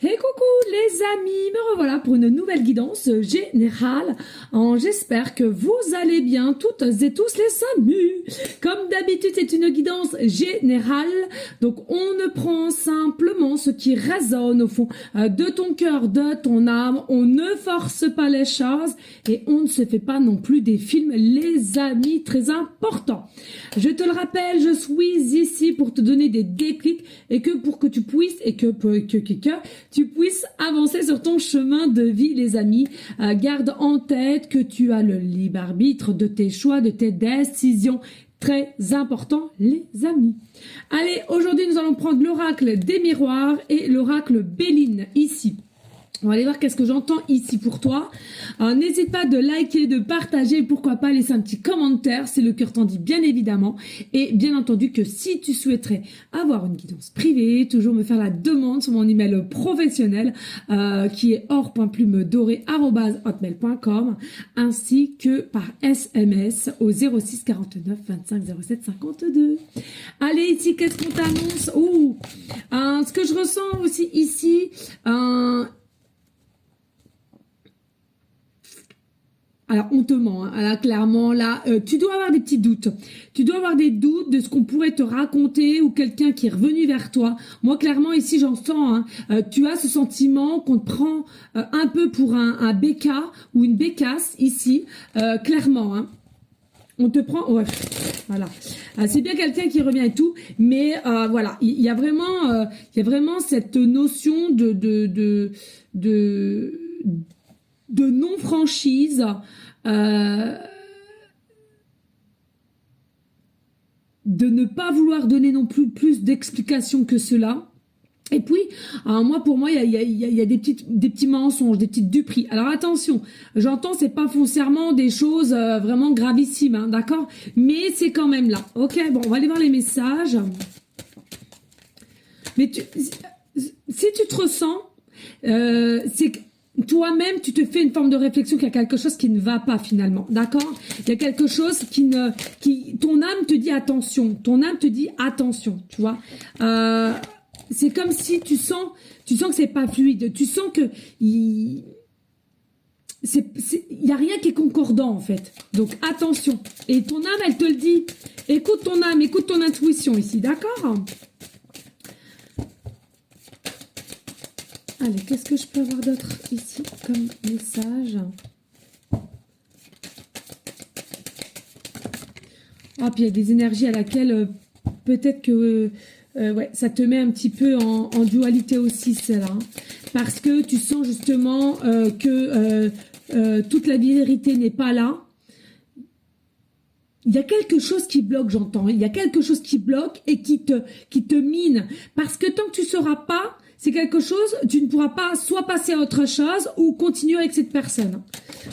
Hey coucou les amis, me revoilà pour une nouvelle guidance générale. J'espère que vous allez bien toutes et tous les amis. Comme d'habitude c'est une guidance générale, donc on ne prend simplement ce qui résonne au fond de ton cœur, de ton âme. On ne force pas les choses et on ne se fait pas non plus des films les amis, très important. Je te le rappelle, je suis ici pour te donner des déclics et que pour que tu puisses tu puisses avancer sur ton chemin de vie, les amis. Garde en tête que tu as le libre arbitre de tes choix, de tes décisions. Très important, les amis. Allez, aujourd'hui, nous allons prendre l'oracle des miroirs et l'oracle Béline, ici. On va aller voir qu'est-ce que j'entends ici pour toi. N'hésite pas de liker, de partager, pourquoi pas laisser un petit commentaire si le cœur t'en dit, bien évidemment. Et bien entendu que si tu souhaiterais avoir une guidance privée, toujours me faire la demande sur mon email professionnel qui est or.plumedorée@hotmail.com ainsi que par SMS au 06 49 25 07 52. Allez, ici, qu'est-ce qu'on t'annonce? Ce que je ressens aussi ici, alors, on te ment, hein. Là, clairement, là, tu dois avoir des petits doutes. Tu dois avoir des doutes de ce qu'on pourrait te raconter ou quelqu'un qui est revenu vers toi. Moi, clairement, ici, j'en sens, hein, tu as ce sentiment qu'on te prend un peu pour un béca ou une bécasse, ici, clairement, hein. On te prend, ouais, voilà. C'est bien quelqu'un qui revient et tout, mais voilà, il y a vraiment cette notion de non-franchise, de ne pas vouloir donner non plus d'explications que cela. Et puis, pour moi, il y a des petits mensonges, des petites duperies. Alors attention, j'entends, c'est pas foncièrement des choses vraiment gravissimes, hein, d'accord? Mais c'est quand même là. Ok, bon, on va aller voir les messages. Mais si tu te ressens, c'est que toi-même, tu te fais une forme de réflexion qu'il y a quelque chose qui ne va pas finalement, d'accord? Il y a quelque chose ton âme te dit attention, tu vois? C'est comme si tu sens que c'est pas fluide, tu sens que il y a rien qui est concordant en fait. Donc attention. Et ton âme, elle te le dit. Écoute ton âme, écoute ton intuition ici, d'accord? Allez, qu'est-ce que je peux avoir d'autre ici comme message? Ah, puis il y a des énergies à laquelle peut-être que ouais, ça te met un petit peu en dualité aussi, celle-là. Hein, parce que tu sens justement que toute la vérité n'est pas là. Il y a quelque chose qui bloque, j'entends. Il y a quelque chose qui bloque et qui te mine. Parce que tant que tu ne sauras pas, c'est quelque chose, tu ne pourras pas soit passer à autre chose ou continuer avec cette personne.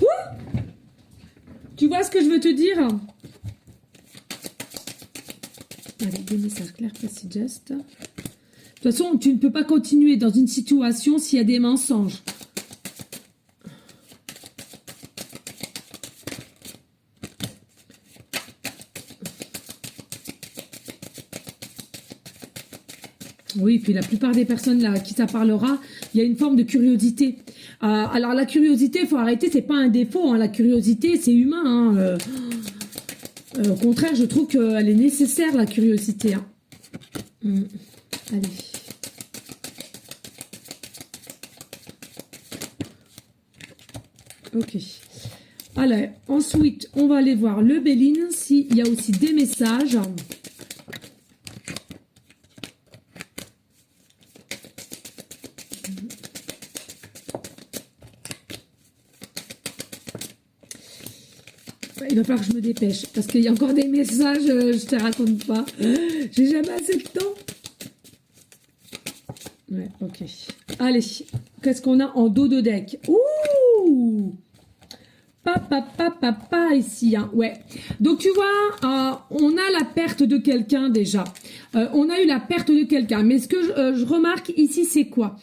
Ouh, tu vois ce que je veux te dire? Allez, des messages clairs, précis, just. De toute façon, tu ne peux pas continuer dans une situation s'il y a des mensonges. Oui, puis la plupart des personnes là qui ça parlera, il y a une forme de curiosité. Alors la curiosité, il faut arrêter, c'est pas un défaut. Hein, la curiosité, c'est humain. Hein, au contraire, je trouve qu'elle est nécessaire, la curiosité. Hein. Allez. Ok. Alors, ensuite, on va aller voir le Béline, s'il y a aussi des messages. Il va falloir que je me dépêche, parce qu'il y a encore des messages, je te raconte pas. J'ai jamais assez de temps. Ouais, ok. Allez, qu'est-ce qu'on a en dos de deck? Ouh! Papa, ici, hein, ouais. Donc, tu vois, on a la perte de quelqu'un déjà. On a eu la perte de quelqu'un. Mais ce que je remarque ici, c'est quoi?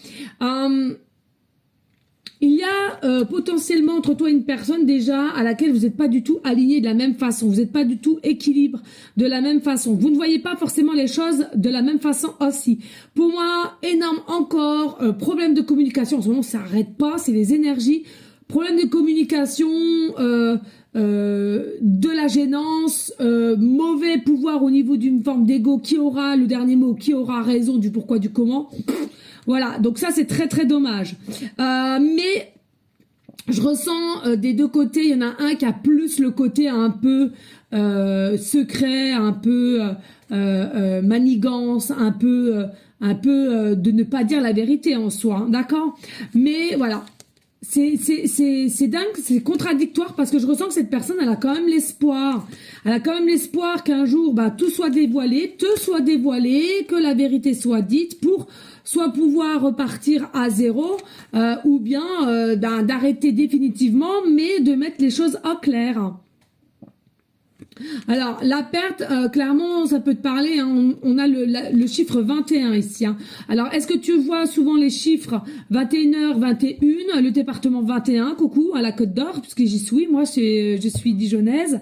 Il y a potentiellement entre toi et une personne déjà à laquelle vous n'êtes pas du tout aligné de la même façon, vous n'êtes pas du tout équilibre de la même façon, vous ne voyez pas forcément les choses de la même façon aussi. Pour moi, énorme encore, problème de communication, en ce moment ça n'arrête pas, c'est les énergies, problème de communication, de la gênance, mauvais pouvoir au niveau d'une forme d'ego, qui aura le dernier mot, qui aura raison du pourquoi, du comment. Voilà, donc ça c'est très très dommage. Mais je ressens des deux côtés, il y en a un qui a plus le côté un peu secret, un peu manigance, un peu de ne pas dire la vérité en soi, hein, d'accord? Mais voilà. C'est dingue, c'est contradictoire parce que je ressens que cette personne, elle a quand même l'espoir. Elle a quand même l'espoir qu'un jour, bah, tout soit dévoilé, que la vérité soit dite pour soit pouvoir repartir à zéro, ou bien d'arrêter définitivement, mais de mettre les choses au clair. Alors, la perte, clairement, ça peut te parler, hein, on a le chiffre 21 ici. Hein. Alors, est-ce que tu vois souvent les chiffres 21h, 21, le département 21, coucou, à la Côte d'Or, puisque j'y suis, moi, je suis dijonnaise.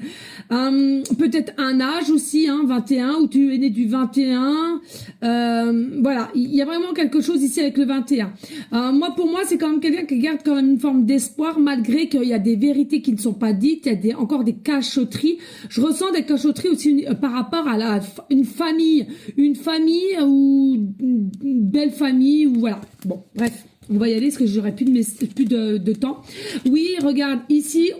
Peut-être un âge aussi, hein, 21, où tu es né du 21. Voilà, il y a vraiment quelque chose ici avec le 21. Moi, pour moi, c'est quand même quelqu'un qui garde quand même une forme d'espoir, malgré qu'il y a des vérités qui ne sont pas dites, il y a encore des cachotteries. Je ressens des cachotteries aussi par rapport à une famille ou une belle famille, ou voilà. Bon, bref. On va y aller parce que j'aurai plus de temps. Oui, regarde, ici,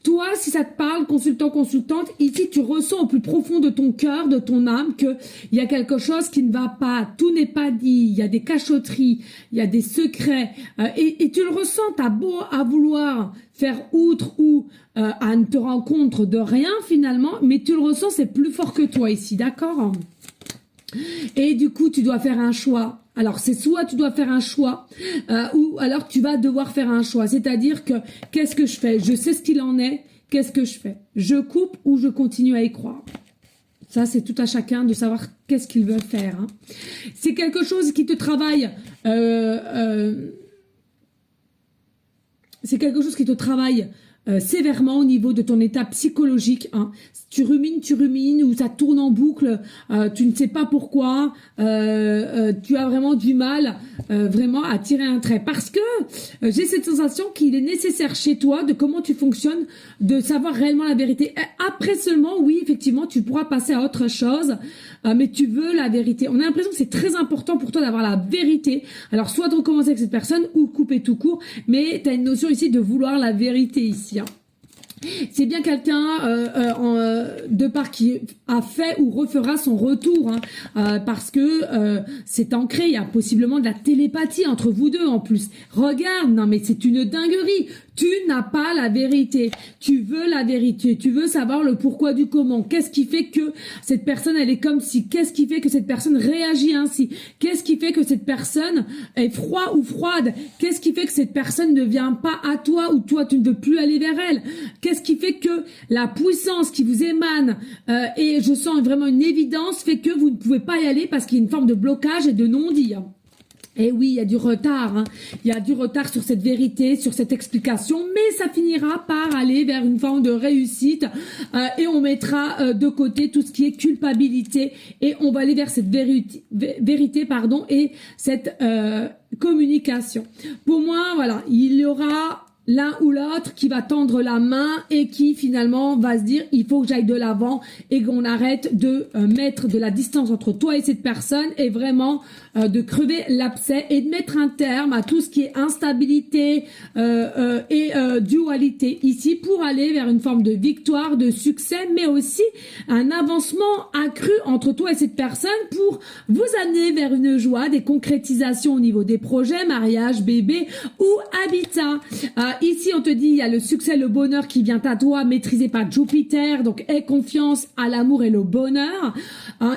toi, si ça te parle, consultante, ici, tu ressens au plus profond de ton cœur, de ton âme, que il y a quelque chose qui ne va pas, tout n'est pas dit, il y a des cachotteries, il y a des secrets, et tu le ressens, t'as beau à vouloir faire outre ou à ne te rendre compte de rien finalement, mais tu le ressens, c'est plus fort que toi ici, d'accord? Et du coup, tu dois faire un choix. Alors, c'est soit tu dois faire un choix, ou alors tu vas devoir faire un choix. C'est-à-dire que, qu'est-ce que je fais? Je sais ce qu'il en est, qu'est-ce que je fais? Je coupe ou je continue à y croire? Ça, c'est tout à chacun de savoir qu'est-ce qu'il veut faire. Hein. C'est quelque chose qui te travaille... c'est quelque chose qui te travaille sévèrement au niveau de ton état psychologique. Hein. Tu rumines, ou ça tourne en boucle, tu ne sais pas pourquoi, tu as vraiment du mal vraiment à tirer un trait. Parce que j'ai cette sensation qu'il est nécessaire chez toi, de comment tu fonctionnes, de savoir réellement la vérité. Et après seulement, oui, effectivement, tu pourras passer à autre chose, mais tu veux la vérité. On a l'impression que c'est très important pour toi d'avoir la vérité. Alors, soit de recommencer avec cette personne, ou couper tout court, mais tu as une notion ici de vouloir la vérité ici. Hein. C'est bien quelqu'un de part qui a fait ou refera son retour, hein, parce que c'est ancré, il y a possiblement de la télépathie entre vous deux en plus. Regarde, non mais c'est une dinguerie. Tu n'as pas la vérité. Tu veux la vérité. Tu veux savoir le pourquoi du comment. Qu'est-ce qui fait que cette personne, elle est comme si? Qu'est-ce qui fait que cette personne réagit ainsi? Qu'est-ce qui fait que cette personne est froid ou froide? Qu'est-ce qui fait que cette personne ne vient pas à toi ou toi, tu ne veux plus aller vers elle? Qu'est-ce qui fait que la puissance qui vous émane, et je sens vraiment une évidence, fait que vous ne pouvez pas y aller parce qu'il y a une forme de blocage et de non-dit. Et oui, il y a du retard, hein. Il y a du retard sur cette vérité, sur cette explication, mais ça finira par aller vers une forme de réussite, et on mettra de côté tout ce qui est culpabilité et on va aller vers cette vérité pardon, et cette communication. Pour moi, voilà, il y aura l'un ou l'autre qui va tendre la main et qui finalement va se dire il faut que j'aille de l'avant et qu'on arrête de mettre de la distance entre toi et cette personne et vraiment de crever l'abcès et de mettre un terme à tout ce qui est instabilité et dualité ici pour aller vers une forme de victoire, de succès, mais aussi un avancement accru entre toi et cette personne pour vous amener vers une joie, des concrétisations au niveau des projets, mariage, bébé ou habitat. Ici, on te dit, il y a le succès, le bonheur qui vient à toi, maîtrisé par Jupiter, donc aie confiance à l'amour et le bonheur.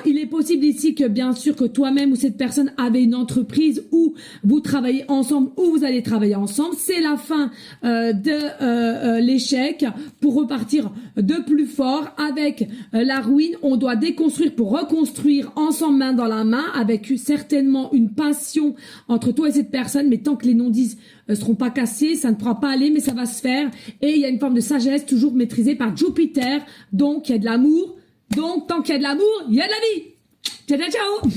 Il est possible ici que, bien sûr, que toi-même ou cette personne avait une entreprise où vous travaillez ensemble, ou vous allez travailler ensemble. C'est la fin de l'échec pour repartir de plus fort. Avec la ruine, on doit déconstruire pour reconstruire ensemble, main dans la main, avec certainement une passion entre toi et cette personne, mais tant que les non-dits seront pas cassées, ça ne pourra pas aller, mais ça va se faire. Et il y a une forme de sagesse toujours maîtrisée par Jupiter. Donc, il y a de l'amour. Donc, tant qu'il y a de l'amour, il y a de la vie. Ciao, ciao, ciao.